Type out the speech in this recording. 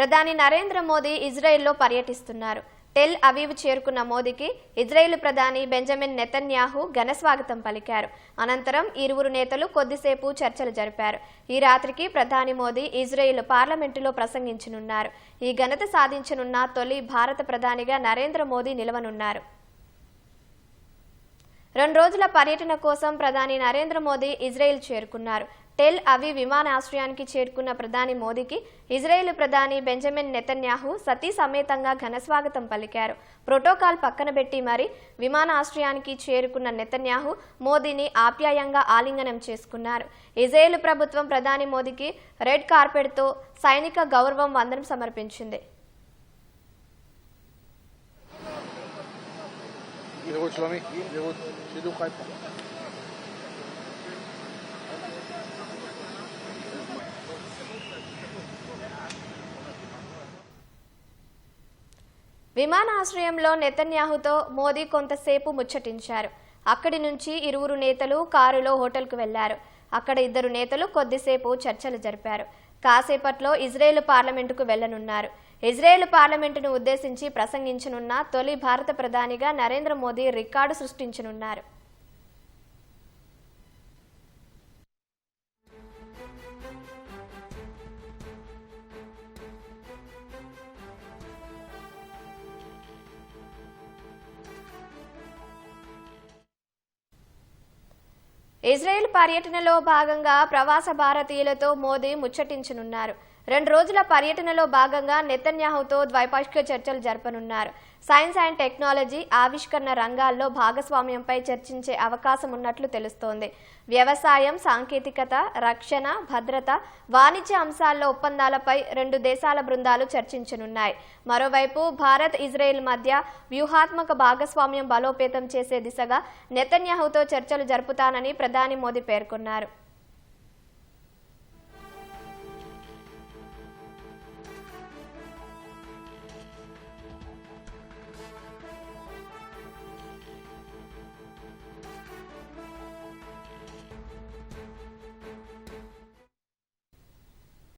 ప్రధాని నరేంద్ర మోదీ ఇజ్రాయెల్లో పర్యటిస్తున్నారు. Tel Aviv చేరుకున్న మోదీకి ఇజ్రాయెల్ ప్రధాని బెంజమిన్ నెతన్యాహు ఘనస్వాగతం పలికారు. అనంతరం ఇరువురు నేతలు కొద్దిసేపు చర్చలు జరిపారు. ఈ రాత్రికి ప్రధాని మోదీ ఇజ్రాయెల్ పార్లమెంటులో ప్రసంగించనున్నారు. ఈ ఘనత సాధించనున్న తొలి భారత ప్రధానిగా నరేంద్ర మోదీ నిలవనున్నారు. 2 రోజుల పర్యటన కోసం ప్రధాని నరేంద్ర మోదీ ఇజ్రాయెల్ చేరుకున్నారు. టెల్ అవీవ్ విమానాశ్రయానికి చేరుకున్న ప్రధాని మోదీకి ఇజ్రాయెల్ ప్రధాని బెంజమిన్ నెతన్యాహు సతీ సమేతంగా ఘనస్వాగతం పలికారు. ప్రోటోకాల్ పక్కన పెట్టి మరి విమానాశ్రయానికి చేరుకున్న నెతన్యాహు మోదీని ఆప్యాయంగా ఆలింగనం చేసుకున్నారు. ఇజ్రాయెల్ ప్రభుత్వం ప్రధాని మోదీకి రెడ్ కార్పెట్తో సైనిక గౌరవం వందనం సమర్పించింది. విమానాశ్రయంలో నెతన్యాహుతో మోదీ కొంతసేపు ముచ్చటించారు. అక్కడి నుంచి ఇరువురు నేతలు కారులో హోటల్కు వెళ్లారు. అక్కడ ఇద్దరు నేతలు కొద్దిసేపు చర్చలు జరిపారు. కాసేపట్లో ఇజ్రాయెల్ పార్లమెంటుకు వెళ్లనున్నారు. ఇజ్రాయెల్ పార్లమెంటును ఉద్దేశించి ప్రసంగించనున్న తొలి భారత ప్రధానిగా నరేంద్ర మోదీ రికార్డు సృష్టించనున్నారు. ఇజ్రాయెల్ పర్యటనలో భాగంగా ప్రవాస భారతీయులతో మోదీ ముచ్చటించనున్నారు. 2 రోజుల పర్యటనలో భాగంగా నెతన్యాహుతో ద్వైపాక్షిక చర్చలు జరపనున్నారు. సైన్స్ అండ్ టెక్నాలజీ, ఆవిష్కరణ రంగాల్లో భాగస్వామ్యంపై చర్చించే అవకాశం ఉన్నట్లు తెలుస్తోంది. వ్యవసాయం, సాంకేతికత, రక్షణ, భద్రత, వాణిజ్య అంశాల్లో ఒప్పందాలపై 2 దేశాల బృందాలు చర్చించనున్నాయి. మరోవైపు భారత్, ఇజ్రాయెల్ మధ్య వ్యూహాత్మక భాగస్వామ్యం బలోపేతం చేసే దిశగా నెతన్యాహుతో చర్చలు జరుపుతానని ప్రధాని మోదీ పేర్కొన్నారు.